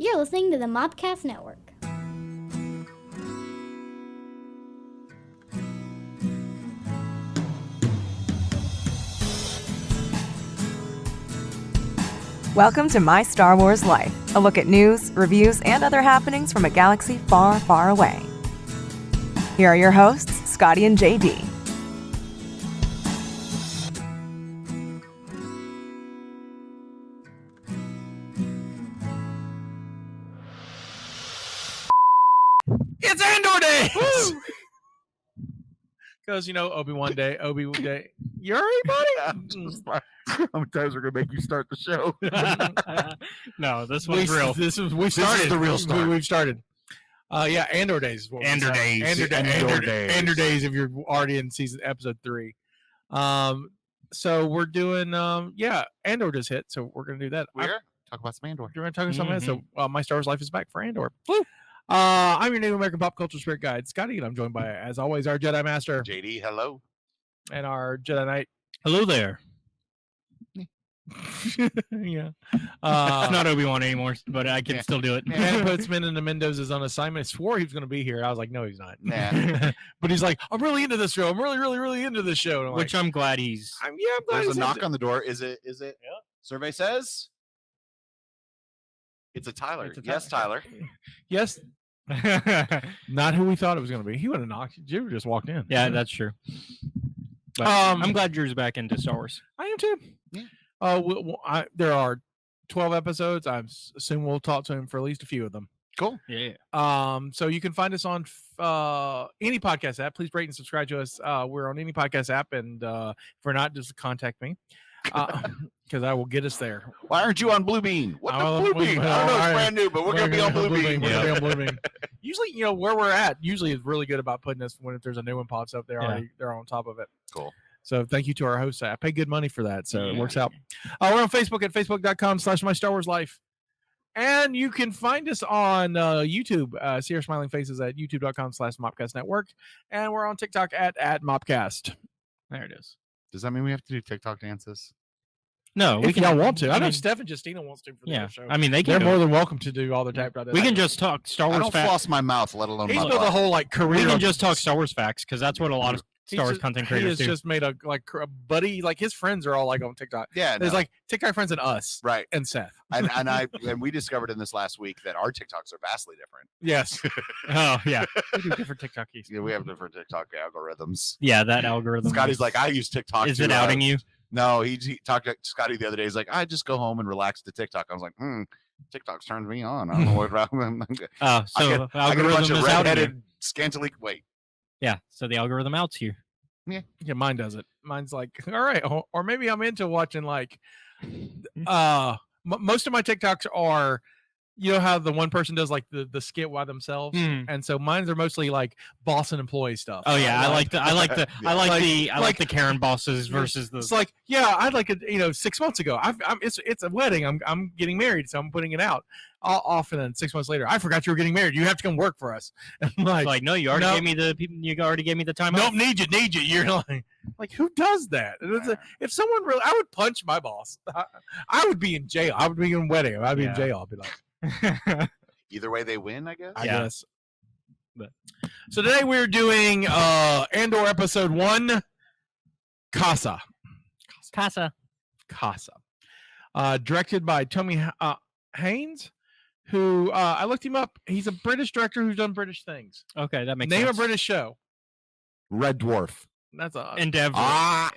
You're listening to the Mobcast Network. Welcome to My Star Wars Life, a look at news, reviews, and other happenings from a galaxy far, far away. Here are your hosts, Scotty and JD. It's Andor days! Because, Obi-Wan Day, Obi-Wan Day. You all right, buddy? How many times we're going to make you start the show? No, this one's real. This is the real start. We've started. Andor days. Is what Andor days. Andor days if you're already in episode 3. So we're doing, Andor just hit, so we're going to do that. Talk about some Andor. You're going to talk about something. So My Star Wars Life is back for Andor. Woo! I'm your Native American pop culture spirit guide, Scotty, and I'm joined by, as always, our Jedi Master. JD, hello. And our Jedi Knight. Hello there. Yeah. It's not Obi-Wan anymore, but I can still do it. Man puts Men in the Mendoza is on assignment. I swore he was going to be here. I was like, no, he's not. Nah. But he's like, I'm really into this show. I'm really, really, really into this show. Which I'm glad he's... I'm glad There's he's a knock on the door. Is it? Yeah. Survey says? It's a Tyler. Yes, Tyler. Yes. Not who we thought it was going to be. He would have knocked. Drew just walked in. Yeah, that's true. But I'm glad Drew's back into Star Wars. I am too. Yeah. There are 12 episodes. I assume we'll talk to him for at least a few of them. Cool. Yeah. So you can find us on any podcast app. Please rate and subscribe to us. We're on any podcast app, and if we're not, just contact me. Because I will get us there. Why aren't you on Bluebeam? What the Bluebeam? I don't know, it's brand new, but we're going to be on Bluebeam. We're going to be on Bluebeam. Usually, where we're at, usually is really good about putting us when if there's a new one pops up, they're on top of it. Cool. So thank you to our hosts. I pay good money for that, so it works out. We're on Facebook at facebook.com/MyStarWarsLife. And you can find us on YouTube. See our smiling faces at youtube.com/MopcastNetwork. And we're on TikTok at Mopcast. There it is. Does that mean we have to do TikTok dances? No, if y'all want to. I know Steph and Justina wants to for their show. I mean, they're more than welcome to do all the tap. We can just talk Star Wars facts. I don't floss my mouth, let alone He's my built a whole career. We can just talk Star Wars facts because that's what a lot of Star Wars content creators do. He has just made a buddy. His friends are all on TikTok. Yeah, there's TikTok friends and us, right? And Seth. And we discovered in this last week that our TikToks are vastly different. Yes. Oh yeah. We do different TikToks. Yeah, we have different TikTok algorithms. Yeah, that algorithm. Scotty's like, I use TikTok. Is it outing you? No, he talked to Scotty the other day. He's like, I just go home and relax to TikTok. I was like, TikTok's turned me on. I don't know what problem. Oh, so I get a bunch of redheaded, scantily. Wait. Yeah, so the algorithm outs you. Yeah, mine does it. Mine's like, all right, or maybe I'm into watching most of my TikToks are, how the one person does the skit by themselves, and so mine are mostly boss and employee stuff. Oh yeah, I like the Karen bosses versus the. It's I'd like it. 6 months ago, it's a wedding. I'm getting married, so I'm putting it out. Off and then 6 months later, I forgot you were getting married. You have to come work for us. And no, you already gave me the people. You already gave me the time. Nope, need you. You're like who does that? If someone really, I would punch my boss. I would be in jail. I would be in wedding. I'd be in jail. I'd be like. Either way, they win. I guess. I guess. But so today we're doing Andor episode 1, Kassa. Directed by Tommy Haynes. Who I looked him up. He's a British director who's done British things. Okay, that makes sense. Name a British show. Red Dwarf. That's Endeavor.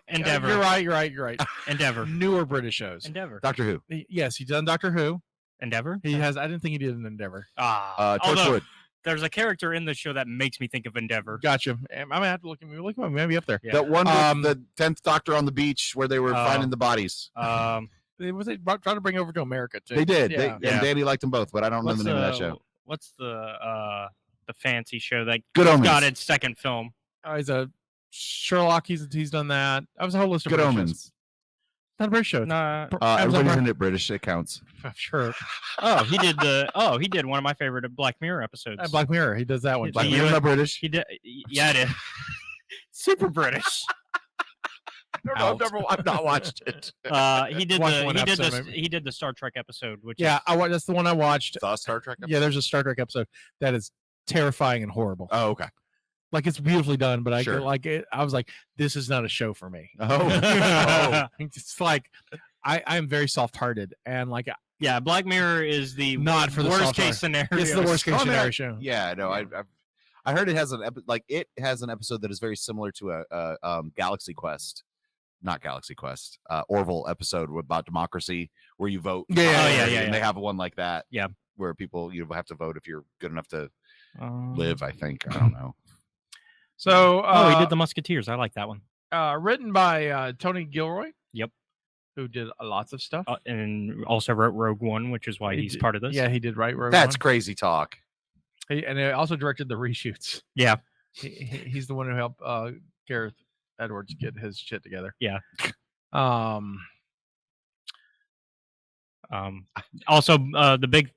Endeavor. You're right. Endeavor. Newer British shows. Endeavor. Doctor Who. Yes, he's done Doctor Who. Endeavor. He has. I didn't think he did an Endeavor. Torchwood. There's a character in the show that makes me think of Endeavor. Gotcha. I'm gonna have to look at me. Look at me. Maybe up there. Yeah. That one with the 10th Doctor on the beach where they were finding the bodies. They trying to bring over to America too. They did. And Danny liked them both, but I don't know the name of that show. What's the fancy show that Good Omens. Got its second film? He's a Sherlock. He's done that. That was a whole list of Good Omens. Shows. Not a British show. Everybody's in it British. It counts. Sure. He did one of my favorite Black Mirror episodes. Black Mirror. He does that one. Black Mirror, not British. He did. Yeah, it is. Super British. I don't know. I've not watched it. He did Watch the one he did episode, the he did the Star Trek episode, which Yeah, is, that's the one I watched. The Star Trek episode? Yeah, there's a Star Trek episode that is terrifying and horrible. Oh, okay. Like it's beautifully done, but Sure. I was like, this is not a show for me. Oh. It's like I am very soft-hearted and like yeah, Black Mirror is the Not for the worst soft case heart. scenario. it's the worst case Oh, I mean, scenario show. Yeah, no, I heard it has an episode that is very similar to a Galaxy Quest, not Galaxy Quest, Orville episode about democracy where you vote. Yeah, And they have one like that. Yeah. Where people have to vote if you're good enough to Um, live. I think I don't know. So he did the Musketeers. I like that one. Written by Tony Gilroy. Yep. Who did lots of stuff. And also wrote Rogue One, which is why he's part of this. Yeah, he did write Rogue That's One. crazy talk. And he also directed the reshoots. Yeah. He's the one who helped Gareth Edwards get his shit together. Yeah. Um, Also, the big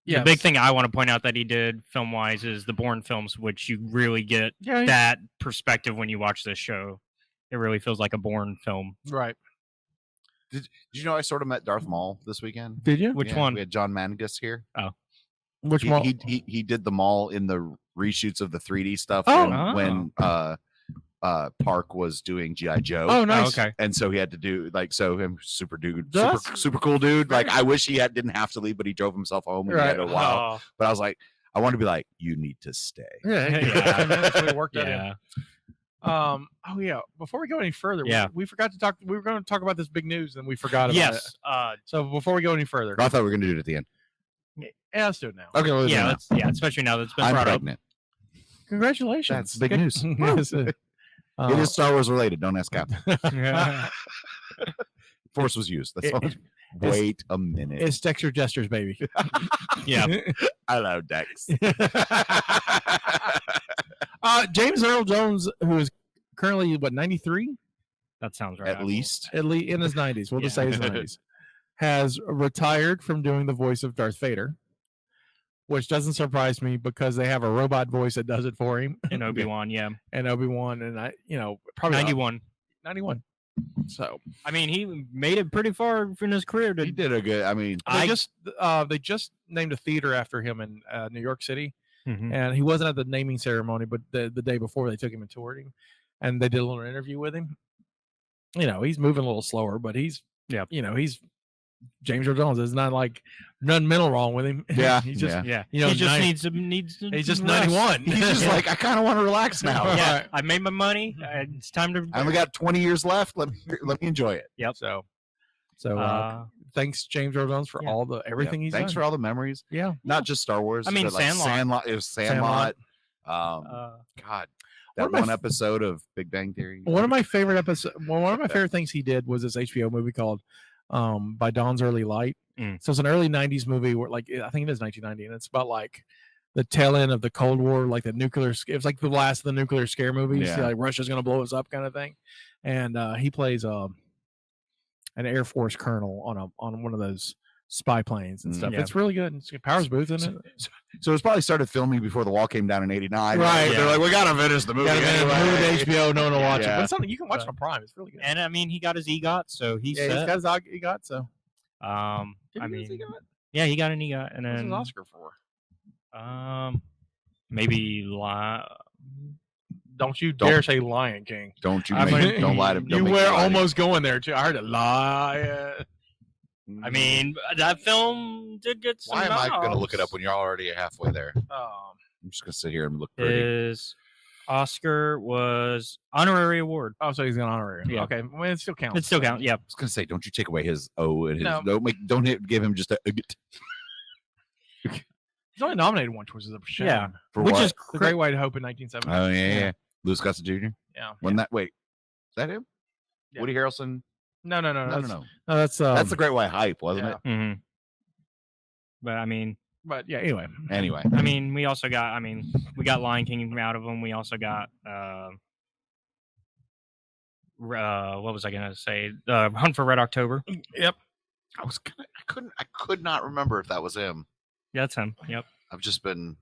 Yes. big thing I want to point out that he did film wise is the Bourne films, which you really get Yeah, that perspective when you watch this show. It really feels like a Bourne film. right. Did you know I sort of met Darth Maul this weekend? Did you? Which Yeah, one? We had John Mangus here. Which He, one? he did the Maul in the reshoots of the 3D stuff Oh. when Park was doing G.I. Joe. Oh, nice. Okay. And so he had to do him super dude, That's super cool dude. Like very- I wish he didn't have to leave, but he drove himself home and he had Right. a while. Oh, But I was like, I want to be like, you need to stay. Yeah, Yeah. that's what we worked that in. yeah. Oh yeah. Before we go any further, Yeah. we forgot to talk. We were going to talk about this big news, and we forgot about it. Yes. So before we go any further, I thought we were gonna do it at the end. yeah, let's do it now. Okay, well, Yeah. now. Especially now that it's been I'm brought up. pregnant. Congratulations. That's big news. Yes, It is Star Wars related. Don't ask Cap. Yeah. Force was used. That's It- all. Wait a minute. It's Dexter Jester's baby. Yeah. I love Dex. James Earl Jones, who is currently 93, That sounds right. At least. in his 90s. We'll just Yeah. say his 90s. Has retired from doing the voice of Darth Vader, which doesn't surprise me because they have a robot voice that does it for him. in Obi-Wan. Yeah. And Obi-Wan, and probably 91. 91. So I mean, he made it pretty far in his career. He did a good. I mean, they just named a theater after him in New York City, Mhm. and he wasn't at the naming ceremony, but the day before they took him and toured him, and they did a little interview with him. He's moving a little slower, but he's he's James Earl Jones. There's not like nothing mental wrong with him. Yeah, he's just Yeah. You know, he just 90 needs to he's just rest. 91. he's just like, I kind of want to relax now. Yeah. Right. I made my money. It's time to. I only got 20 years left. Let me enjoy it. Yep. So thanks James Earl Jones for Yeah. all the everything he's Thanks done. for all the memories. Yeah. Not just Star Wars. I mean, but like Sandlot. It was Sandlot. Sandlot. God, One that of my one f- episode of Big Bang Theory. One of my favorite one of my favorite things he did was this HBO movie called By Dawn's Early Light. Mm. So it's an early 90s movie where I think it is 1990, and it's about like the tail end of the Cold War, like the nuclear it was like the last of the nuclear scare movies. Yeah. Like Russia's gonna blow us up kind of thing. And he plays an Air Force colonel on one of those spy planes and stuff. Yeah. It's really good. It's got Powers Booth in it. So it's probably started filming before the wall came down in '89. Right. They're like, we gotta finish the movie. Got anyway. HBO, no one will watch it. Yeah. But it's something you can watch it on Prime. It's really good. And I mean, he got his EGOT, so he's Yeah, set. he's got his EGOT, so I Did he mean, get his EGOT? yeah, he got an EGOT, and What's then his Oscar for? maybe Don't you Don't- dare say Lion King. Don't you? I mean, don't lie to. You don't make were me lie to almost going there too. I heard a lie. I mean, that film did get some. why am I going to look it up nods. when you're already halfway there? I'm just going to sit here and look pretty. His Oscar was honorary award. Oh, so he's an honorary. Yeah. Okay, well, it still counts. It still counts. Yeah. I was going to say, don't you take away his O and his No. don't give him just a He's only nominated once, which is a shame. Yeah. for Which what? is The Great White Hope in 1970. Oh yeah. Louis Gossett Jr. Yeah. Wasn't that? Wait, is that him? Yeah. Woody Harrelson? No. No, That's, no. That's That's the Great White Hype, wasn't yeah. it? Mm-hmm. But I mean, anyway. Anyway, we also got. We got Lion King out of him. We also got. What was I gonna say? Hunt for Red October. Yep. I could not remember if that was him. Yeah, that's him. Yep. I've just been.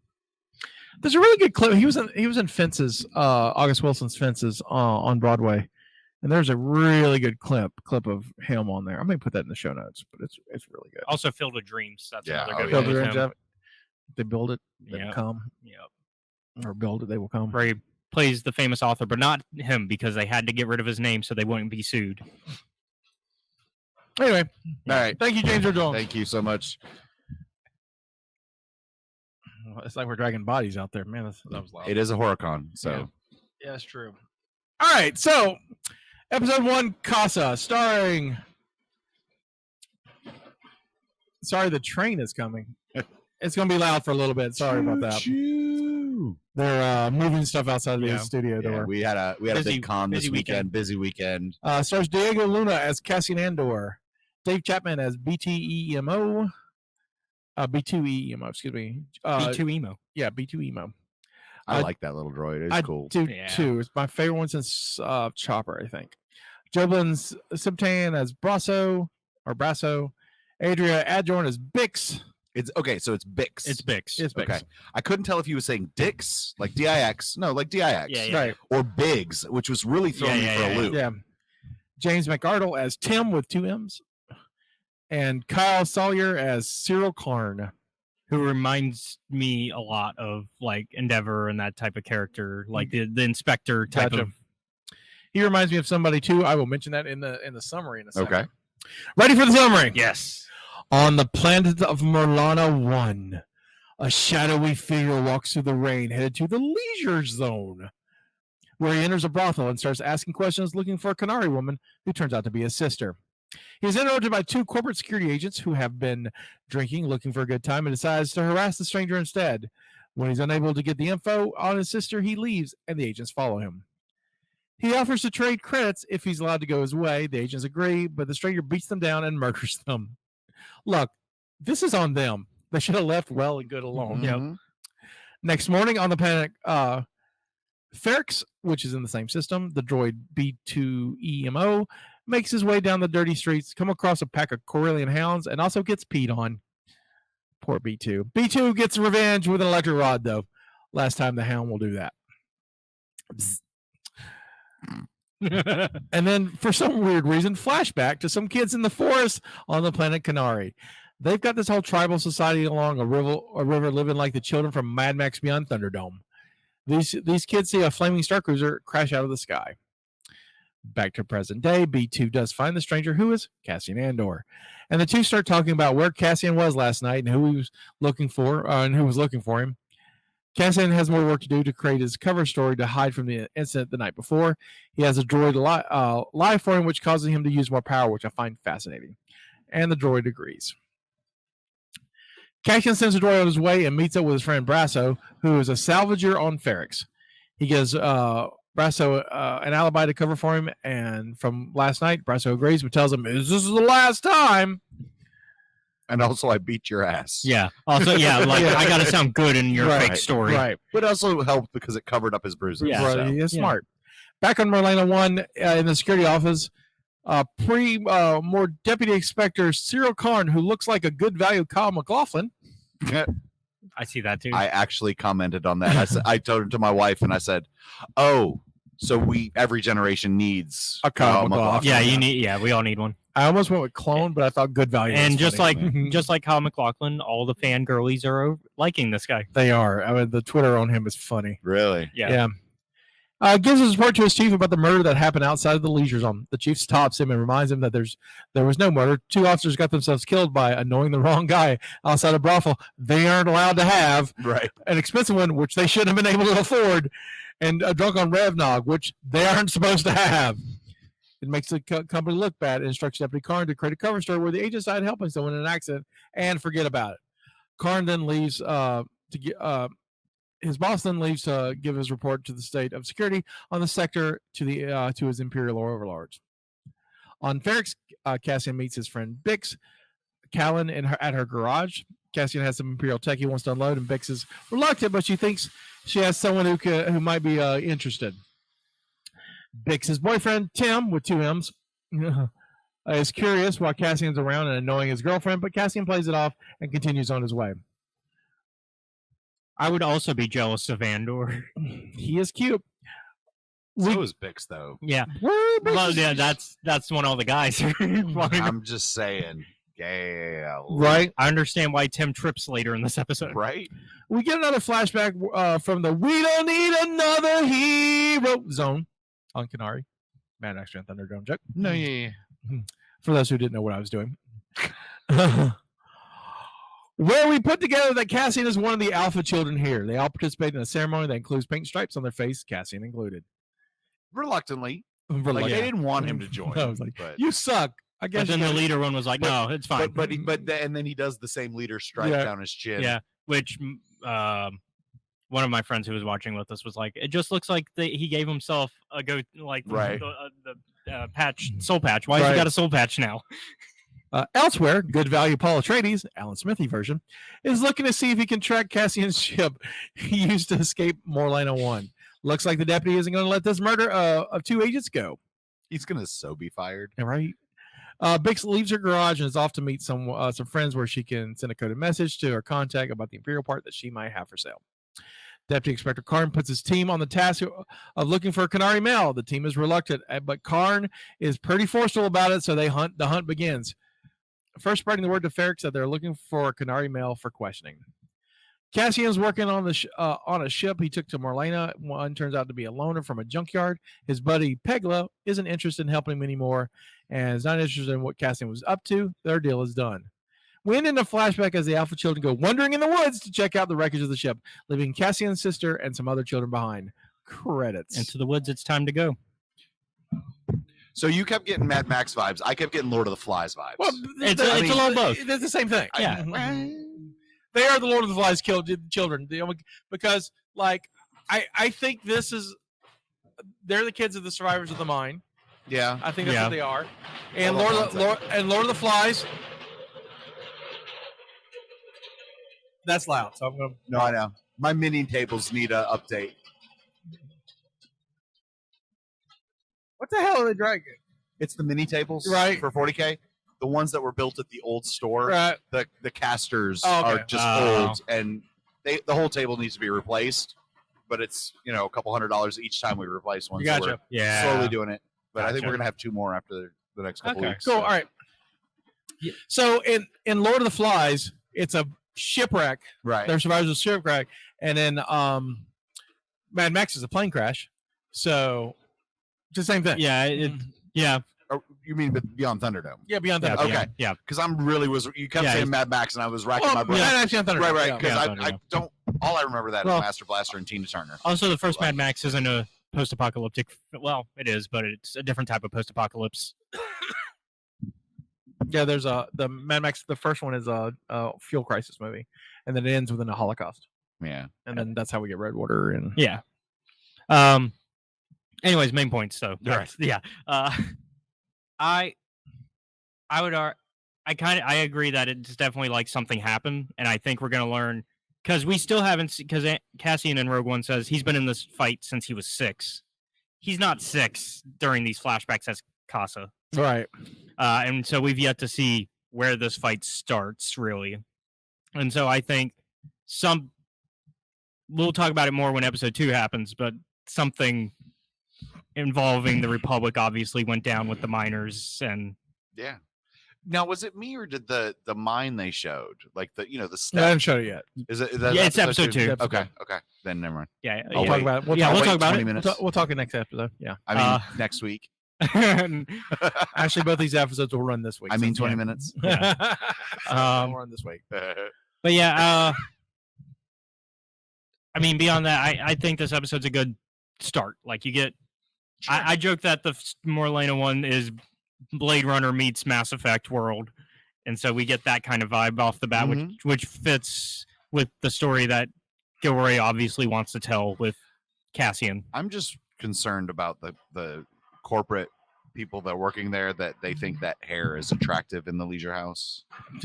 There's a really good clip. He was in Fences, August Wilson's Fences on Broadway. And there's a really good clip of him on there. I'm gonna put that in the show notes, but it's really good. Also, Filled with Dreams. That's Yeah, another good Filled one. with with Dreams, him. they build it, they will Yep. come, Yep. or build it, they will come. Where he plays the famous author, but not him because they had to get rid of his name so they wouldn't be sued. Anyway, All right. thank you, James Earl Jones. Thank you so much. Well, it's like we're dragging bodies out there, man. That was loud. It is a HorrorCon, so Yeah, that's true. All right, so episode 1, Kassa, starring. Sorry, the train is coming. It's gonna be loud for a little bit. Sorry about that. They're moving stuff outside of the studio Yeah, door. we had a Busy- big con this busy weekend. Busy weekend. Stars Diego Luna as Cassian Andor, Dave Chapman as BTEMO, B2EMO, excuse me. B2 emo. Yeah, B2EMO. I I- like that little droid. It's I cool. do Yeah. too. It's my favorite one since Chopper, I think. Joblin Sibtan as Brasso. Adria Adjorn as Bix. It's okay. So it's Bix. It's Bix. It's Bix. Okay. I couldn't tell if he was saying Dix, like DIX. No, like DIX. Yeah, yeah. Right. Or Biggs, which was really throwing me for a loop. Yeah. James McArdle as Tim with 2 M's. And Kyle Sawyer as Cyril Karn. Who reminds me a lot of like Endeavor and that type of character, like the inspector type Gotcha. of. He reminds me of somebody too. I will mention that in the summary in a second. Okay. Ready for the summary? Yes. On the planet of Merlana 1, a shadowy figure walks through the rain, headed to the leisure zone, where he enters a brothel and starts asking questions looking for a Canary woman who turns out to be his sister. He is interrupted by 2 corporate security agents who have been drinking, looking for a good time, and decides to harass the stranger instead. When he's unable to get the info on his sister, he leaves, and the agents follow him. He offers to trade credits if he's allowed to go his way. The agents agree, but the stranger beats them down and murders them. Look, this is on them. They should have left well and good alone. Mhm. Next morning on the planet Ferrix, which is in the same system, the droid B2EMO makes his way down the dirty streets, come across a pack of Corellian hounds, and also gets peed on. Poor B2. B2 gets revenge with an electric rod, though. Last time the hound will do that. Bzz. And then, for some weird reason, flashback to some kids in the forest on the planet Canary. They've got this whole tribal society along a river living like the children from Mad Max Beyond Thunderdome. These kids see a flaming star cruiser crash out of the sky. Back to present day, B2 does find the stranger, who is Cassian Andor. And the two start talking about where Cassian was last night and who he was looking for, and who was looking for him. Cassian has more work to do to create his cover story to hide from the incident the night before. He has a droid lie for him, which causes him to use more power, which I find fascinating. And the droid agrees. Cassian sends the droid on his way and meets up with his friend Brasso, who is a salvager on Ferrix. He gives Brasso an alibi to cover for him, and from last night, Brasso agrees, but tells him, "This is the last time." And also, I beat your ass. Yeah. Also, yeah, like Yeah. I gotta sound good in your Right, fake story. Right. But also helped because it covered up his bruises. Yeah. Right, so. he is Yeah. smart. Back on Merlana 1 in the security office, more Deputy Inspector Cyril Karn, who looks like a good value Kyle MacLachlan. I see that too. I actually commented on that. I said, I told it to my wife, and I said, "Oh, so every generation needs A Kyle MacLachlan." yeah, we all need one. I almost went with clone, but I thought good value. And was just funny. like Kyle MacLachlan, all the fangirlies are liking this guy. They are. I mean, the Twitter on him is funny. Really? Yeah. Gives his report to his chief about the murder that happened outside of the leisure zone. The chief stops him and reminds him that there was no murder. 2 officers got themselves killed by annoying the wrong guy outside a brothel they aren't allowed to have, Right. an expensive one which they shouldn't have been able to afford, and a drunk on Revnog which they aren't supposed to have. It makes the company look bad and instructs Deputy Karn to create a cover story where the agents died helping someone in an accident and forget about it. Karn then leaves his boss then leaves to give his report to the state of security on the sector to his imperial overlords. On Ferrix, Cassian meets his friend Bix Callan at her garage. Cassian has some imperial tech he wants to unload, and Bix is reluctant, but she thinks she has someone who might be interested. Bix's boyfriend Tim, with 2 M's, is curious while Cassian's around and annoying his girlfriend, but Cassian plays it off and continues on his way. I would also be jealous of Andor. He is cute. So is Bix though. Yeah. Where Well, Bix yeah, is- that's when all the guys are flying. I'm just saying. Yeah. right. I understand why Tim trips later in this episode. Right. We get another flashback from the "We Don't Need Another Hero" zone on Kenari. Mad Max and Thunderdome joke. No, yeah. For those who didn't know what I was doing. Where we put together that Cassian is one of the alpha children here. They all participate in a ceremony that includes pink stripes on their face, Cassian included. Reluctantly. Like Reluctant. they didn't want him to join. I was like, but, you suck. I guess But then you the gotta- leader one was like, no, it's fine. and then he does the same leader stripe Yeah. down his chin. Yeah, which one of my friends who was watching with us was like, it just looks like he gave himself a Right. the patch, soul patch. Why has Right. he got a soul patch now? Elsewhere, good value Paul Atreides, Alan Smithy version, is looking to see if he can track Cassian's ship he used to escape Morlana 1. Looks like the deputy isn't going to let this murder of 2 agents go. He's gonna so be fired. Right. Bix leaves her garage and is off to meet some friends where she can send a coded message to her contact about the Imperial part that she might have for sale. Deputy Inspector Karn puts his team on the task of looking for a Kenari mail. The team is reluctant, but Karn is pretty forceful about it, so the hunt begins. First spreading the word to Ferric that they're looking for a Kenari mail for questioning. Cassian's working on a ship he took to Morlana. One turns out to be a loaner from a junkyard. His buddy Pegla isn't interested in helping him anymore and is not interested in what Cassian was up to. Their deal is done. We end in a flashback as the Alpha children go wandering in the woods to check out the wreckage of the ship, leaving Cassian's sister and some other children behind. Credits. Into the woods, it's time to go. So you kept getting Mad Max vibes. I kept getting Lord of the Flies vibes. Well, It's a little both. It's the same thing. Yeah. They are the Lord of the Flies children because, like, I think they're the kids of the survivors of the mine. Yeah. I think that's Yeah. what they are. And Hold on one Lord of the Flies. That's loud. So I'm going to. No, I know. My mini tables need an update. What the hell are they dragging? It's the mini tables Right. for 40K. The ones that were built at the old store. Right. The casters Oh, okay. are just Oh. old, and the whole table needs to be replaced. But it's a couple $100 each time we replace one. So Gotcha. we're Yeah. slowly doing it. But I think Gotcha. we're gonna have 2 more after the next couple Okay. weeks. Cool. so. All right. So in Lord of the Flies, it's a shipwreck. Right. They're survivors of shipwreck, and then Mad Max is a plane crash. So it's the same thing. Yeah, yeah, Oh, you mean Beyond Thunderdome? Yeah, Beyond that. Okay. yeah. Because I'm really you kept Yeah, saying it's- Mad Max, and I was racking Well, my brain. Mad Max Beyond Thunderdome. Right. Yeah. Because Yeah, I Thunderdome. don't. All I remember that Well- is Master Blaster and Tina Turner. Also, the first Mad Max isn't a post-apocalyptic. Well, it is, but it's a different type of post-apocalypse. Yeah, there's the Mad Max. The first one is a fuel crisis movie, and then it ends within a Holocaust, Yeah. and then that's how we get Redwater. And Yeah. Anyways, main points though. Right. Yeah. I would I agree that it's definitely like something happened, and I think we're gonna learn because we still haven't because Cassian in Rogue One says he's been in this fight since he was 6. He's not 6 during these flashbacks as Kassa, right, and so we've yet to see where this fight starts really, and so I think we'll talk about it more when episode 2 happens, but something involving the Republic obviously went down with the miners and Yeah. Now, was it me or did the mine they showed like the the I step? haven't showed it yet. Is it? Is that Yeah, it's episode 2. Episode Okay. Okay. Then never mind. yeah, I'll We'll talk wait. about it. Yeah, I'll we'll wait talk about 20 it. minutes. We'll talk in next episode. Yeah, I mean, Uh, next week. actually, both these episodes will run this week. I mean, since- 20 minutes. Yeah. So Um, they'll run this week. But yeah, I mean, beyond that, I think this episode's a good start. Like you get, I joke that the Morlana one is Blade Runner meets Mass Effect world, and so we get that kind of vibe off the bat, which fits with the story that Gilroy obviously wants to tell with Cassian. I'm just concerned about the corporate people that are working there that they think that hair is attractive in the leisure house,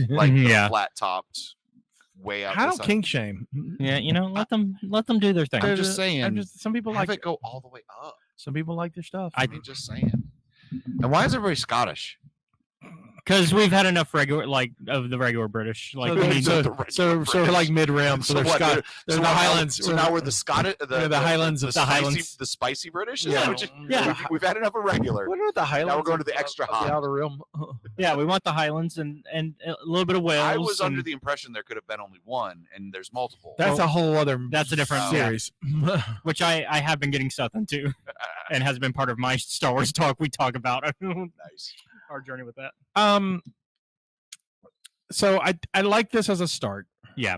like the Yeah. flat topped, way out. I the don't side. kink shame. Yeah, let them do their thing. I'm just saying, some people Have like it go all the way up. Some people like their stuff. I mean, just saying. And why is everybody Scottish? Because we've had enough regular, like of the regular British. Like, we need so we're like mid-rim. So, what, there's the Highlands. So now we're the Scottish, the Highlands, the spicy British. Is Yeah. that what Yeah. we've had enough of regular. What are the Highlands? Now we're going to the extra of hot. the outer rim. yeah, we want the Highlands and a little bit of Wales. I was under and- the impression there could have been only one, and there's multiple. That's a whole other. That's a different series. which I have been getting sucked into, and has been part of my Star Wars talk. We talk about Nice. our journey with that. So I like this as a start. Yeah.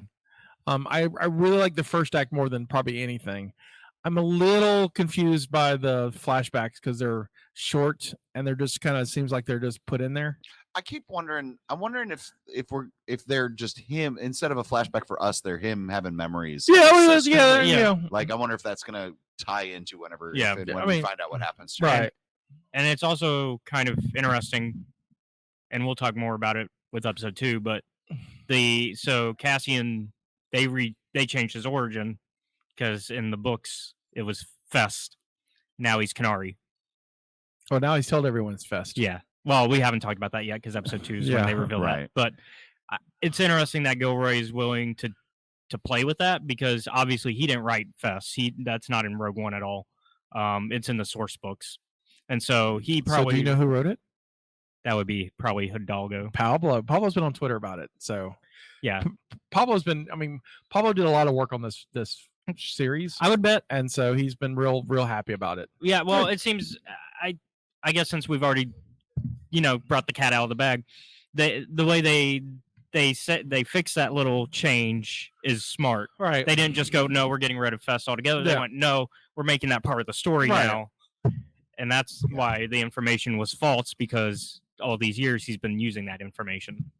I really like the first act more than probably anything. I'm a little confused by the flashbacks because they're short and they're just kind of seems like they're just put in there. I keep wondering. I'm wondering if they're just him instead of a flashback for us. They're him having memories. of his sister. Yeah. Like I wonder if that's gonna tie into whenever. Yeah. When we find out what happens. To him. Right. And it's also kind of interesting, and we'll talk more about it with episode 2. But Cassian, they changed his origin because in the books it was Fest. Now he's Canary. Oh, now he's told everyone it's Fest. Yeah. Well, we haven't talked about that yet because episode 2 is when they reveal right. that. But it's interesting that Gilroy is willing to play with that because obviously he didn't write Fest. That's not in Rogue One at all. It's in the source books, and so he probably. So do you know who wrote it? That would be probably Hidalgo. Pablo's been on Twitter about it. So yeah, Pablo did a lot of work on this series. I would bet, and so he's been real happy about it. Yeah, well, it seems I guess since we've already brought the cat out of the bag, the way they fixed that little change is smart. Right. They didn't just go, no, we're getting rid of Fest altogether. They went, no, we're making that part of the story now. And that's why the information was false, because all these years he's been using that information.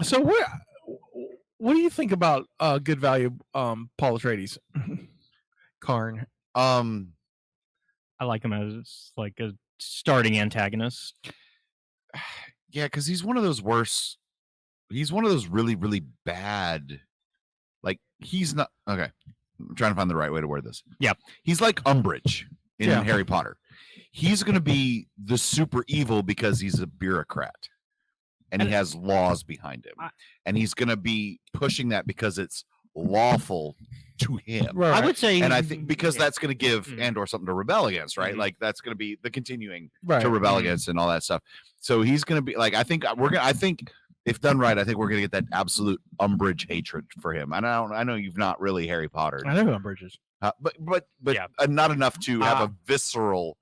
So what do you think about good value Paul Atreides? Karn. I like him as like a starting antagonist. Yeah, because he's one of those worse. He's one of those really, really bad. Like he's not okay. I'm trying to find the right way to word this. Yeah, he's like Umbridge in Harry Potter. He's going to be the super evil because he's a bureaucrat, and he has laws behind him, and he's going to be pushing that because it's lawful to him. Right. I would say, and I think because that's going to give Andor something to rebel against, right? Like that's going to be the continuing to rebel against and all that stuff. So he's going to be like, I think if done right, I think we're going to get that absolute Umbridge hatred for him. I know you've not really Harry Potter. I know who Umbridge is. But not enough to have a visceral,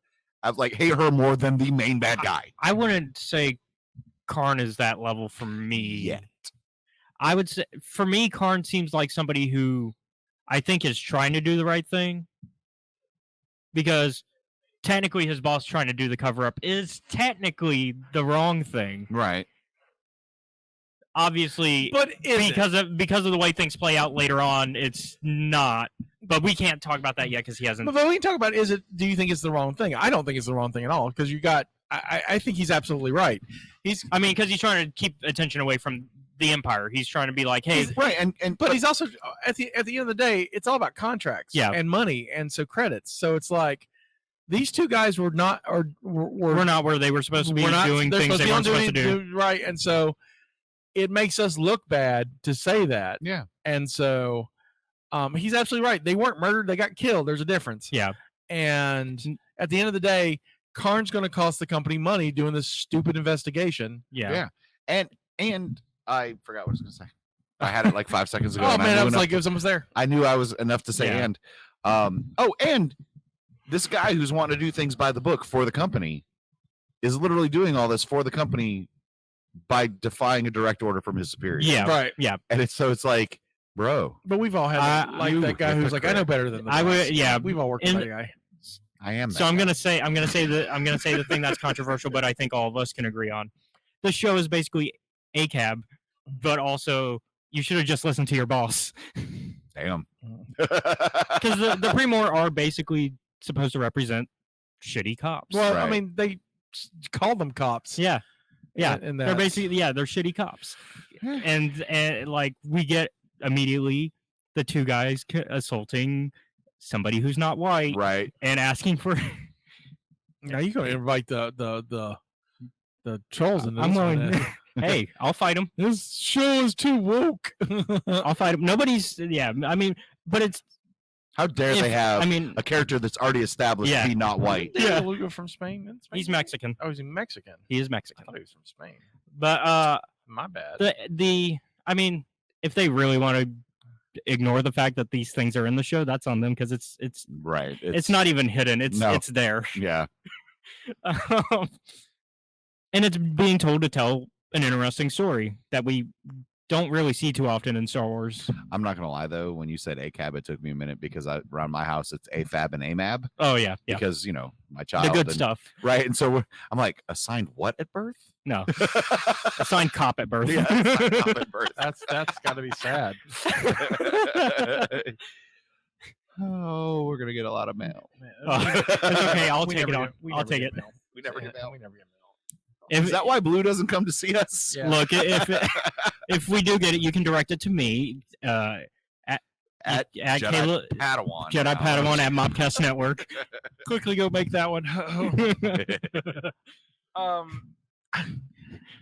like hate her more than the main bad guy. I wouldn't say Karn is that level for me yet. I would say for me, Karn seems like somebody who I think is trying to do the right thing, because technically his boss trying to do the cover up is technically the wrong thing. Right. Obviously, but because of the way things play out later on, it's not. But we can't talk about that yet because he hasn't. But we can talk about do you think it's the wrong thing? I don't think it's the wrong thing at all, because I think he's absolutely right. Because he's trying to keep attention away from the Empire. He's trying to be like, hey, right, but he's also at the end of the day, it's all about contracts, and money, and so credits. So it's like these two guys were not where they were supposed to be doing things they weren't supposed to do, right? And so it makes us look bad to say that. Yeah. And so he's absolutely right. They weren't murdered. They got killed. There's a difference. Yeah. And at the end of the day, Karn's going to cost the company money doing this stupid investigation. Yeah. And I forgot what I was going to say. I had it like 5 seconds ago. Oh, man, I was like, it was almost there. I knew I was enough to say and. And this guy who's wanting to do things by the book for the company is literally doing all this for the company by defying a direct order from his superior. Yeah, right. Yeah, and it's like, bro. But we've all had that guy who's like, I know better than the boss. Yeah, we've all worked with that guy. I am. So I'm gonna say the thing that's controversial, but I think all of us can agree on. The show is basically a cab, but also you should have just listened to your boss. Damn. Because the Primor are basically supposed to represent shitty cops. Well, right. I mean, they call them cops. Yeah. Yeah, they're basically they're shitty cops, and like we get immediately the two guys assaulting somebody who's not white, right, and asking for. Now you can invite the trolls in this. I'm going. Hey, I'll fight him. This show is too woke. I'll fight him. Nobody's. Yeah, I mean, but it's. How dare they have I mean, a character that's already established to be not white? Yeah, from Spain. He's Mexican. Oh, he's Mexican. He is Mexican. I thought he was from Spain. But my bad. I mean, if they really want to ignore the fact that these things are in the show, that's on them because it's right. It's not even hidden. It's there. Yeah. And it's being told to tell an interesting story that we don't really see too often in Star Wars. I'm not gonna lie though, when you said ACAB, it took me a minute because around my house it's AFAB and AMAB. Oh yeah. Because my child, the good stuff, right? And so I'm like, assigned what at birth? No, assigned cop at birth. Yeah, assigned cop at birth. That's got to be sad. Oh, we're gonna get a lot of mail. It's okay. I'll take it on. I'll take it. We never get mail. We never get mail. Is that why Blue doesn't come to see us? Yeah. Look, if we do get it, you can direct it to me at Jedi Kayla, Padawan. Jedi Padawan at Mobcast Network. Quickly go make that one.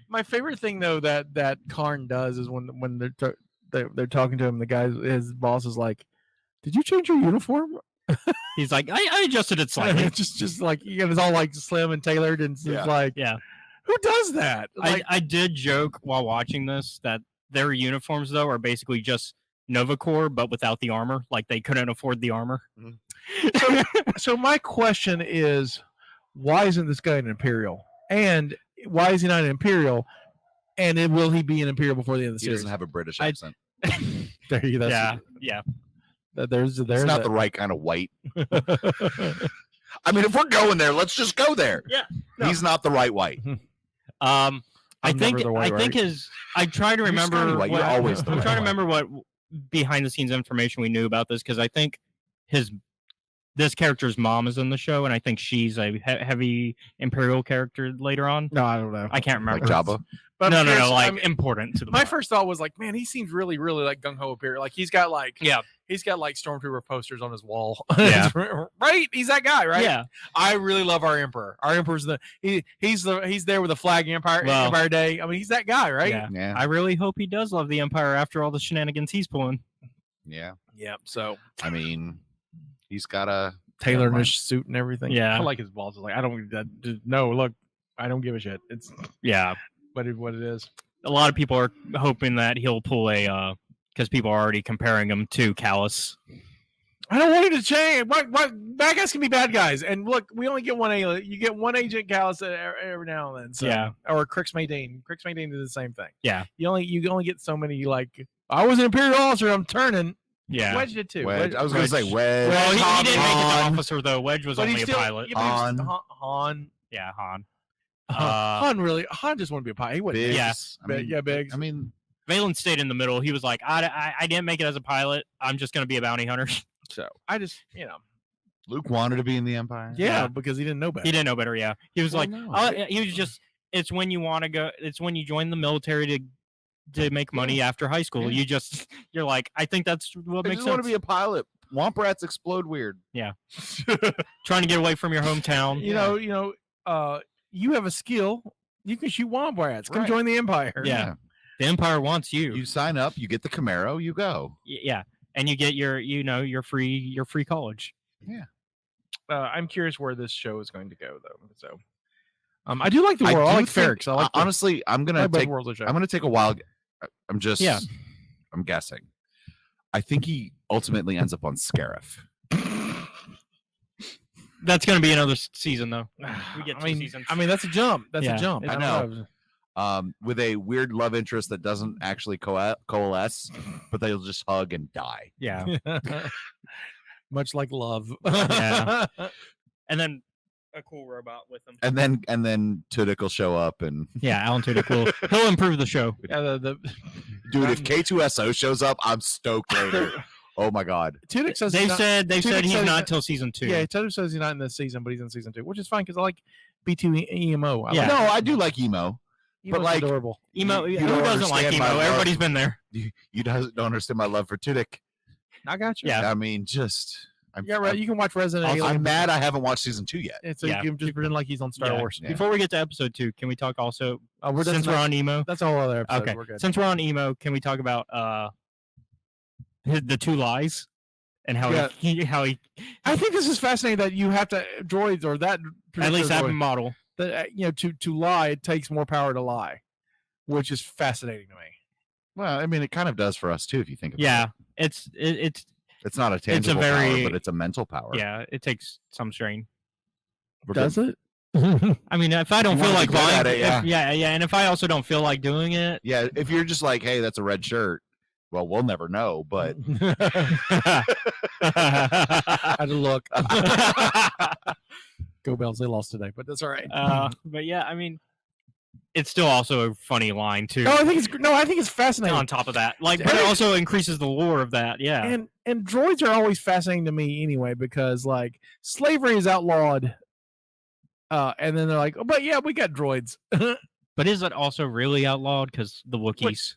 My favorite thing though that Karn does is when they're talking to him, the guy, his boss is like, "Did you change your uniform?" He's like, I adjusted it slightly. just like it's all like slim and tailored, and it's like, Yeah. who does that? Like, I did joke while watching this that their uniforms though are basically just Nova Corps but without the armor. Like they couldn't afford the armor. so my question is, why isn't this guy an Imperial? And why is he not an Imperial? And will he be an Imperial before the end of the He series? doesn't have a British accent. There you go. Yeah. There's It's not the right kind of white. I mean, if we're going there, let's just go there. Yeah. No. He's not the right white. I think right? I try to remember. Scotty White. You're always the I'm right trying to white. remember what behind the scenes information we knew about this because I think this character's mom is in the show, and I think she's a heavy Imperial character later on. No, I don't know. I can't remember. Like Jabba. But No, here's- like I mean, important to the my plot. first thought was like, man, he seems really, really like gung ho Imperial. Like he's got like Stormtrooper posters on his wall. Yeah. Right. He's that guy, right? Yeah. I really love our Emperor. Our Emperor's he's there with the flag Empire Day. I mean, he's that guy, right? Yeah. Yeah. I really hope he does love the Empire after all the shenanigans he's pulling. Yeah. Yep. So I mean, he's got a Taylor in his suit and everything. Yeah. I like his balls. Like I don't. No, look, I don't give a shit. It's Yeah. what it is. A lot of people are hoping that he'll pull a because people are already comparing him to Callus. I don't want it to change. What bad guys can be bad guys. And look, we only get one alien. You get one Agent Callus every now and then. So, Yeah. Or Crix Maydane. Crix Maydane did the same thing. Yeah. You only get so many. Like I was an Imperial officer. I'm turning. Yeah. Wedge did too. Wedge. I was going to say Wedge. Well, he didn't make it to Han. officer though. Wedge was But only he's a still, pilot. Yeah, but he was- Han. Yeah, Han. Han just wanted to be a pilot. He wouldn't. Biggs. Yeah. I mean, Yeah, Biggs. I mean, Valen stayed in the middle. He was like, I didn't make it as a pilot. I'm just going to be a bounty hunter. So I just, Luke wanted to be in the Empire. yeah, because he didn't know better. He didn't know better. Yeah. He was Well, like, no. he was just, it's when you want to go, it's when you join the military to make money after high school. Yeah. You're like, I think that's what I makes just sense. want to be a pilot. Womp rats explode weird. Trying to get away from your hometown. You have a skill. You can shoot womp rats. Come Right. join the Empire. Yeah. The Empire wants you. You sign up, you get the Camaro, you go. Yeah. And you get your free college. I'm curious where this show is going to go, though. So, I do like the world. I do like think- Ferrix. I like honestly, I'm gonna take world of show. I'm gonna take a while. I'm just Yeah. I'm guessing. I think he ultimately ends up on Scarif. That's going to be another season, though. We get 2 seasons. I mean, that's a jump. That's Yeah. a jump. I know. With a weird love interest that doesn't actually coalesce, but they'll just hug and die. Yeah. Much like love. Yeah. And then a cool robot with him. And then Tudyk will show up and Yeah, Alan Tudyk he'll improve the show. Yeah, dude, if K2SO shows up, I'm stoked later. Oh my god. Tudyk says They've said Tudyk he's said not till season 2. Yeah, Tudyk says he's not in this season, but he's in season 2, which is fine because I like B2 EMO. Yeah. No, I do like emo. Emo's but like adorable. Emo, You who don't doesn't like understand emo? my love. Everybody's been there. You don't understand my love for Tudyk. I got you. Yeah. I mean, just You can watch Resident Alien. I'm mad I haven't watched season 2 yet. And so you can just pretend like he's on Star Wars. Yeah. Before we get to episode 2, can we talk also? Since we're on emo. That's a whole other episode. Okay. We're good. Since we're on emo, can we talk about the 2 lies and how he? I think this is fascinating that you have to droids or that At least have a droid, model. that to lie, it takes more power to lie, which is fascinating to me. Well, I mean, it kind of does for us too, if you think about it. It's not a tangible power, but it's a mental power. Yeah, it takes some strain. Does it? I mean, if I don't feel like lying, and if I also don't feel like doing it, if you're just like, hey, that's a red shirt, well, we'll never know. But I had to look. Go Bells! They lost today, but that's all right. But yeah, I mean, it's still also a funny line too. I think it's fascinating. On top of that, but it also increases the lore of that. Yeah, and droids are always fascinating to me anyway because like slavery is outlawed, and then they're like, oh, but yeah, we got droids. But is it also really outlawed because the Wookiees?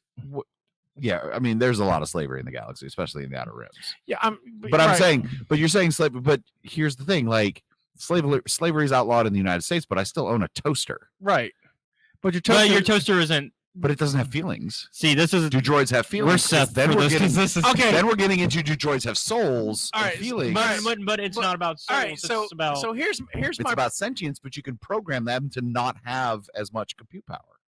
Yeah, I mean, there's a lot of slavery in the galaxy, especially in the Outer Rims. Yeah, I'm saying, but you're saying slavery. But here's the thing: like slavery is outlawed in the United States, but I still own a toaster. Right. But your toaster isn't. But it doesn't have feelings. See, do droids have feelings? We're set then for we're this. Getting, okay. Then we're getting into do droids have souls? All right, and feelings? But it's not about souls. All right, it's about. So here's it's about sentience, but you can program them to not have as much compute power.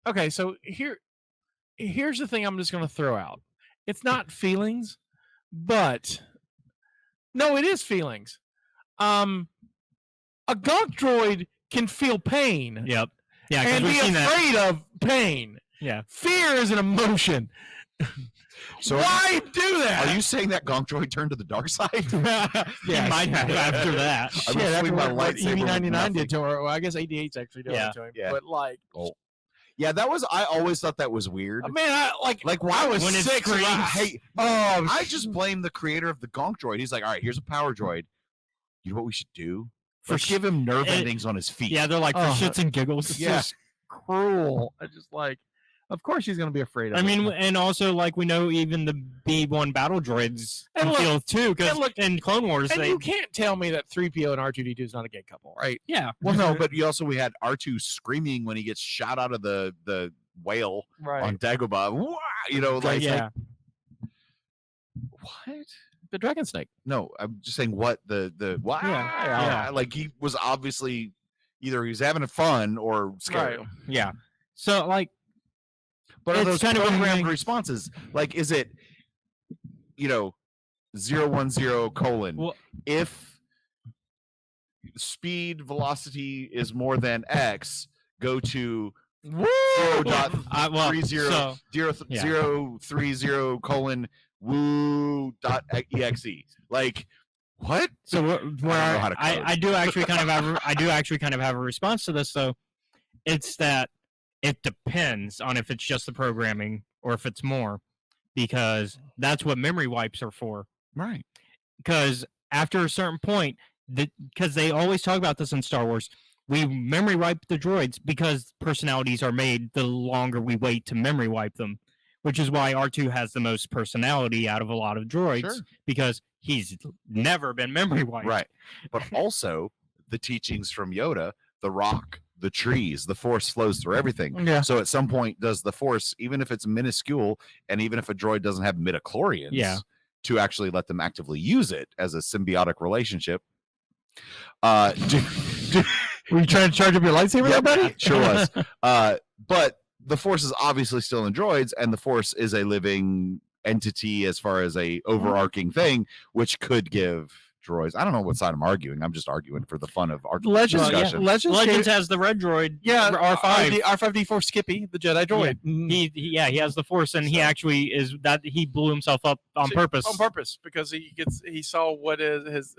Okay, so here's the thing. I'm just going to throw out. It's not feelings, but no, it is feelings. A gonk droid can feel pain. Yep. Yeah, and be afraid of pain. Yeah. Fear is an emotion. So why do that? Are you saying that gonk droid turned to the dark side? Yeah, might have after that. Shit, after what EV-99 did to him, or I guess 88's actually doing it to him. Yeah. But like, yeah, that was. I always thought that was weird. Man, like when I was when 6, I just blame the creator of the gonk droid. He's like, all right, here's a power droid. You know what we should do? Let's give him nerve endings on his feet. Yeah, they're like for shits and giggles. It's just cruel. I just like, of course he's gonna be afraid of it. I mean, and also like we know even the B1 battle droids feel too, because in Clone Wars, you can't tell me that 3PO and R2D2 is not a gay couple, right? Yeah. Well, no, but we had R2 screaming when he gets shot out of the whale on Dagobah. Wah! You know, like what? The dragon snake. No, I'm just saying what the like he was obviously either he was having fun or scared. Right. Yeah. So like, but are those kind of programmed responses? Like, is it 010 : if speed velocity is more than X, go to 0.30 woo.exe. Like, what? So I do actually kind of have a response to this though. It's that it depends on if it's just the programming or if it's more, because that's what memory wipes are for. Right. Because after a certain point, because they always talk about this in Star Wars, we memory wipe the droids because personalities are made the longer we wait to memory wipe them. Which is why R2 has the most personality out of a lot of droids, because he's never been memory wiped. Right. But also the teachings from Yoda, the rock, the trees, the force flows through everything. Yeah. So at some point, does the force, even if it's minuscule, and even if a droid doesn't have midichlorians, to actually let them actively use it as a symbiotic relationship? Were you trying to charge up your lightsaber there, buddy? Sure was. But the force is obviously still in droids, and the force is a living entity as far as a overarching thing, which could give droids. I don't know what side I'm arguing. I'm just arguing for the fun of our discussion. Legends has the red droid. Yeah, R5. R5D4 Skippy, the Jedi droid. Yeah. He has the force, and he actually is that he blew himself up on purpose. On purpose, because he saw what is his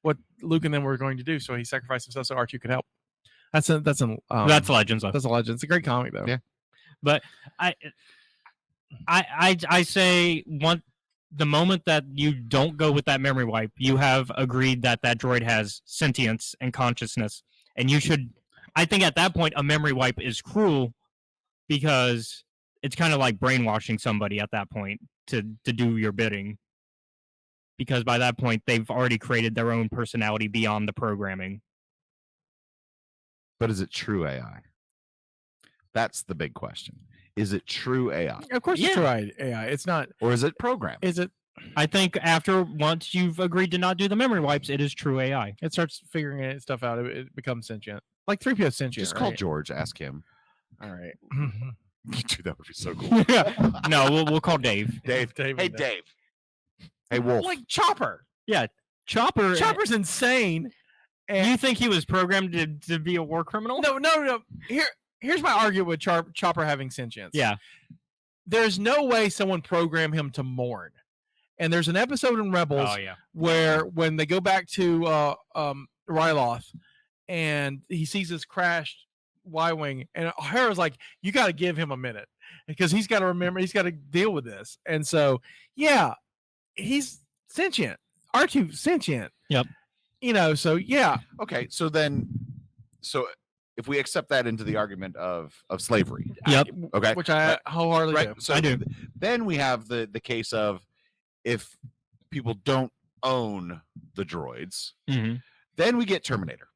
what Luke and them were going to do, so he sacrificed himself so R2 could help. That's Legends. That's a Legends. It's a great comic though. Yeah, but I say the moment that you don't go with that memory wipe, you have agreed that droid has sentience and consciousness, and you should. I think at that point a memory wipe is cruel because it's kind of like brainwashing somebody at that point to do your bidding. because by that point they've already created their own personality beyond the programming. But is it true AI? That's the big question. Is it true AI? Of course, it's true AI. It's not. Or is it programmed? Is it? I think once you've agreed to not do the memory wipes, it is true AI. It starts figuring stuff out. It becomes sentient. Like 3PO sentient. Just call George. Ask him. All right. Dude, that would be so cool. No, we'll call Dave. Dave. Hey, Dave. Hey, Wolf. Like Chopper. Yeah, Chopper. Chopper's insane. And you think he was programmed to be a war criminal? No. Here's my argument with Chopper having sentience. Yeah. There's no way someone programmed him to mourn. And there's an episode in Rebels where when they go back to Ryloth and he sees this crashed Y-Wing, and O'Hara's like, you got to give him a minute because he's got to remember, he's got to deal with this. And so, yeah, he's sentient. R2 sentient. Yep. So yeah. Okay, so if we accept that into the argument of slavery. Yep. Okay. Which I wholeheartedly do. So I do. Then we have the case of if people don't own the droids, then we get Terminator.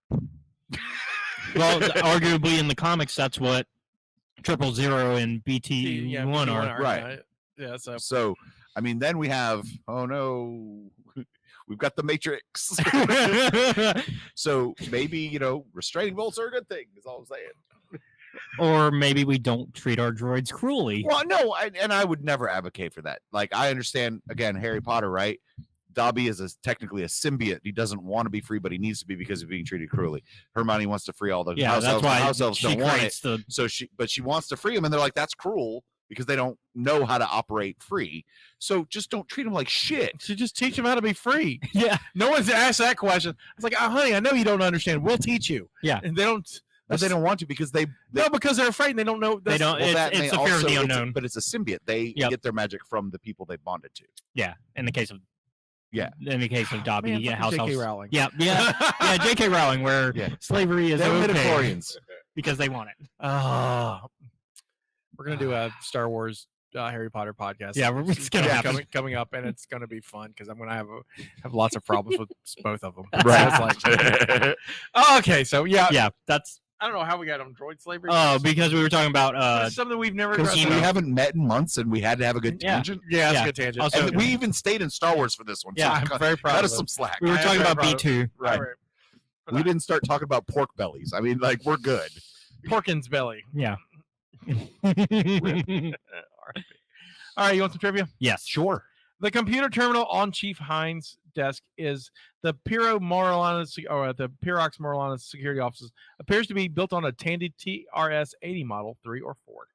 Well, arguably in the comics, that's what 000 and BT1 are. Right. Yeah. So, I mean, then we have, oh no, we've got the Matrix. So maybe, restraining bolts are a good thing, is all I'm saying. Or maybe we don't treat our droids cruelly. Well, no, I would never advocate for that. Like, I understand, again, Harry Potter, right? Dobby is technically a symbiote. He doesn't want to be free, but he needs to be because of being treated cruelly. Hermione wants to free all the house elves. The house elves don't want it. But she wants to free him, and they're like, that's cruel because they don't know how to operate free. So just don't treat them like shit. So just teach them how to be free. Yeah. No one's asked that question. It's like, honey, I know you don't understand. We'll teach you. Yeah. And they don't. But they don't want to because because they're afraid and they don't know. They don't. It's the fear of the unknown. But it's a symbiote. They get their magic from the people they bonded to. Yeah. In the case of Dobby, Man, house J.K. elves. Rowling. Yeah. J.K. Rowling, where slavery is They're okay midichlorians because they want it. We're gonna do a Star Wars Harry Potter podcast. Yeah, it's gonna happen coming up, and it's gonna be fun because I'm gonna have lots of problems with both of them. Right. So okay, so yeah, that's. I don't know how we got on droid slavery. Oh, because we were talking about something we've never. Because we haven't met in months, and we had to have a good tangent. Yeah, that's a good tangent. Also, and we even stayed in Star Wars for this one. Yeah, so I'm very proud. Cut us some slack. We were talking about B2. Right. We didn't start talking about pork bellies. I mean, like, we're good. Porkins belly. Yeah. All right, you want some trivia? Yes. Sure. The computer terminal on Chief Hines' desk is the Pirox Moralanis security offices. Appears to be built on a Tandy TRS-80 model 3 or 4,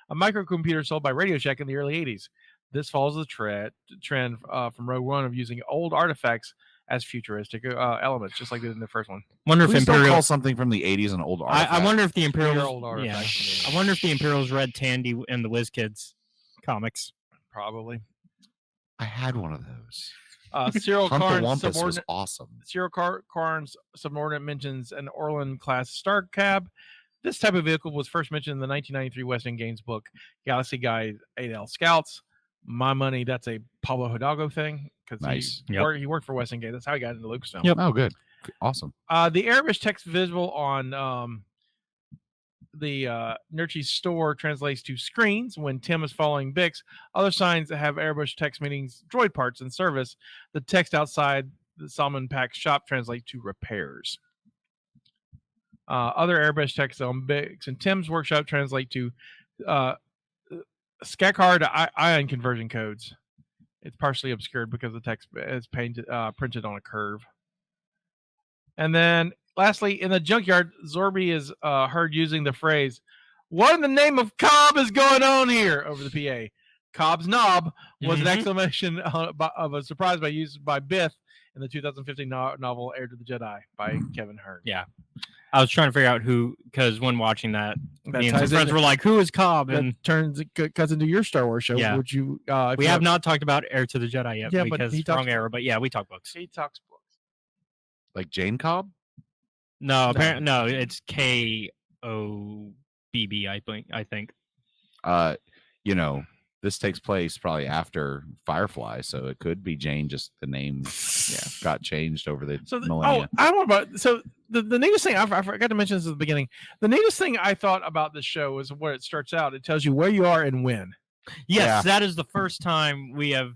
a microcomputer sold by Radio Shack in the early 80s. This follows the trend from Rogue One of using old artifacts as futuristic elements, just like they did in the first one. Wonder if Please don't Imperial call something from the 80s an old artifact. I wonder if the Old Imperials. artifacts. Yeah. I wonder if the Imperials read Tandy in the Whiz-Kids comics. Probably. I had one of those. Cyril Karn's Humpalumpas was subordinate. awesome. Cyril Karn's subordinate mentions an Orlan class Star Cab. This type of vehicle was first mentioned in the 1993 West End Games book Galaxy Guide 8L Scouts. My money, that's a Pablo Hidalgo thing because Nice. he worked for West End Games. That's how he got into Lucasfilm. Yep. Oh, good. Awesome. The Airbus text visible on the Nurchi's store translates to screens when Tim is following Bix. Other signs that have Airbus text meanings droid parts in service. The text outside the Salman Pack shop translate to repairs. Other Airbus text on Bix and Tim's workshop translate to SCACAR to ion conversion codes. It's partially obscured because the text is printed on a curve. And then lastly, in the junkyard, Zorby is heard using the phrase, "What in the name of Cobb is going on here?" over the PA. Cobb's knob was an exclamation of a surprise used by Biff in the 2015 novel Heir to the Jedi by Kevin Hearn. Yeah. I was trying to figure out who, because when watching that me and some ties friends into- were like, who is Cobb? That And cuts into your Star Wars show. Yeah. Would you? we have not talked about Heir to the Jedi yet Yeah, but because he talks- wrong era. But yeah, we talk books. He talks books. Like Jane Cobb? No, apparently no. It's KOBB. I think. this takes place probably after Firefly, so it could be Jane. Just the name, got changed over the millennia. I don't know about the neatest thing. I forgot to mention this at the beginning. The neatest thing I thought about this show is where it starts out. It tells you where you are and when. Yes, that is the first time we have.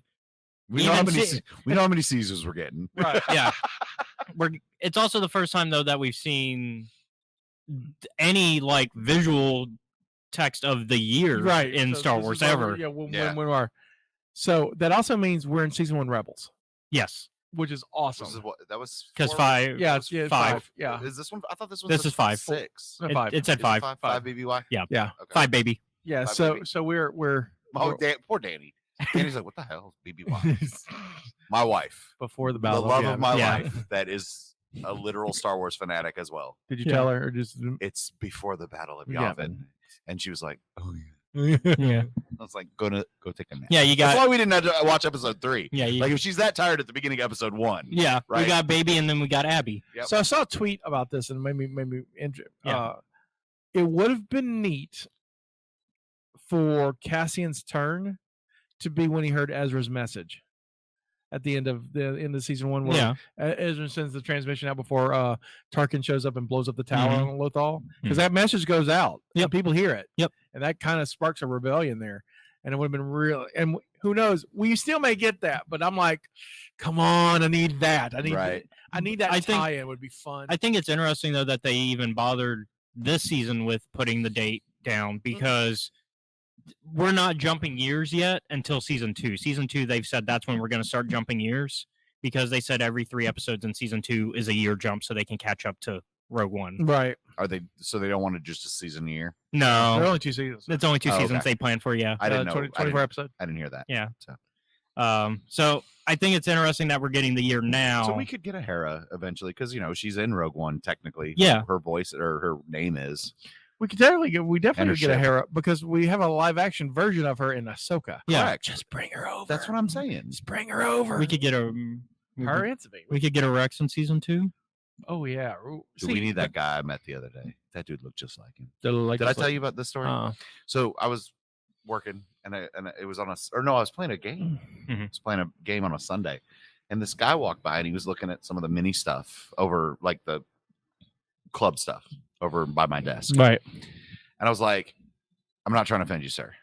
We know how many Caesars we're getting. Right. Yeah. It's also the first time though that we've seen any like visual text of the year in Star Wars ever. When we are. So that also means we're in season 1 Rebels. Yes. Which is awesome. That was because 5. Yeah, it's 5. Yeah. Is this one? I thought this one. This is 5. 6. It said 5. 5 BBY. Yeah. Yeah. Okay. 5 baby. Yeah. 5 So baby. so we're poor Danny. Danny's like, what the hell is BBY? My wife. Before the The battle. love of my life. That is a literal Star Wars fanatic as well. Did you tell her or just? It's before the Battle of Yeah. Yavin, and she was like, "Oh yeah." Yeah. I was like, go take a nap. Yeah, you That's got. why we didn't have to watch episode 3. Yeah, Like if she's that tired at the beginning of episode 1. Yeah, right. we got baby, and then we got Abby. Yep. So I saw a tweet about this and it made me interested. Yeah. It would have been neat for Cassian's turn to be when he heard Ezra's message at the end of season 1, where Ezra sends the transmission out before Tarkin shows up and blows up the tower on Lothal, because that message goes out. Yep. And people hear it. Yep. And that kind of sparks a rebellion there, and it would have been real. And who knows? We still may get that, but I'm like, come on, I need that. I need that tie-in. Would be fun. I think it's interesting though that they even bothered this season with putting the date down, because we're not jumping years yet until season 2. Season 2, they've said that's when we're going to start jumping years, because they said every 3 episodes in season 2 is a year jump, so they can catch up to Rogue One. Right. Are they? So they don't want to just a season a year? No, There are only 2 seasons. it's only 2 seasons okay. they plan for. Yeah. I didn't know. 24 episodes. I didn't hear that. Yeah. So. So I think it's interesting that we're getting the year now. So we could get a Hera eventually, because she's in Rogue One technically. Yeah. Her voice or her name is. We definitely get her a ship. Hera, because we have a live action version of her in Ahsoka. Yeah. Correct. Just bring her over. That's what I'm saying. Just bring her over. We could get a her and Sabine. we could get a Rex in season 2. Oh yeah. Do we need that guy I met the other day? That dude looked just like him. Did Did I tell you about this story? So I was working, and it was on I was playing a game. Mhm. I was playing a game on a Sunday, and this guy walked by, and he was looking at some of the mini stuff over, like the club stuff over by my desk. Right. And I was like, "I'm not trying to offend you, sir."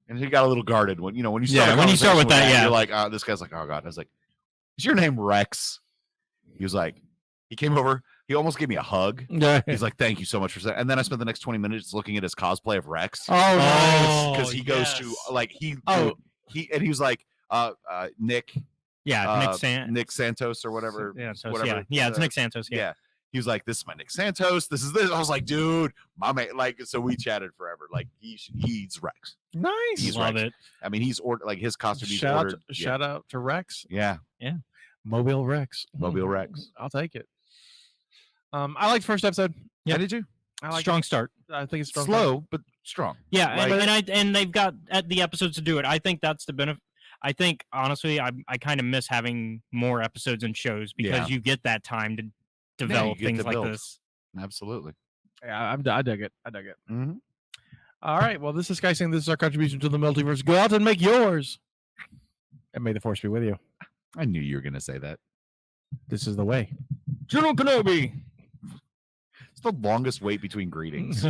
And he got a little guarded when you start. Yeah, a when you start conversation with that, yeah. you're like, this guy's like, "Oh God." I was like, "Is your name Rex?" He was like, he came over. He almost gave me a hug. He's like, "Thank you so much for that." And then I spent the next 20 minutes looking at his cosplay of Rex. Oh, nice. Because he goes to like he was like Nick. Yeah, Nick Santos or whatever. Whatever. Yeah, it's Nick Santos. Yeah. He was like, "This is my Nick Santos. This is this." I was like, "Dude, my man." Like, so we chatted forever. Like, he's Rex. Nice. He's Love Rex. it. I mean, he's ordered like his costume. He's Shout ordered. out to Rex. Yeah. Mobile Rex. Mobile Rex. I'll take it. I liked the first episode. Yeah. How did you? I like Strong start. I think it's strong. Slow, but strong. Yeah, Like- and they've got the episodes to do it. I think that's the benefit. I think honestly, I kind of miss having more episodes and shows, because you get that time to develop get things to like build. this. Absolutely. Yeah, I dig it. Mm-hmm. All right. Well, this is Sky saying this is our contribution to the multiverse. Go out and make yours. And may the force be with you. I knew you were going to say that. This is the way. General Kenobi. It's the longest wait between greetings.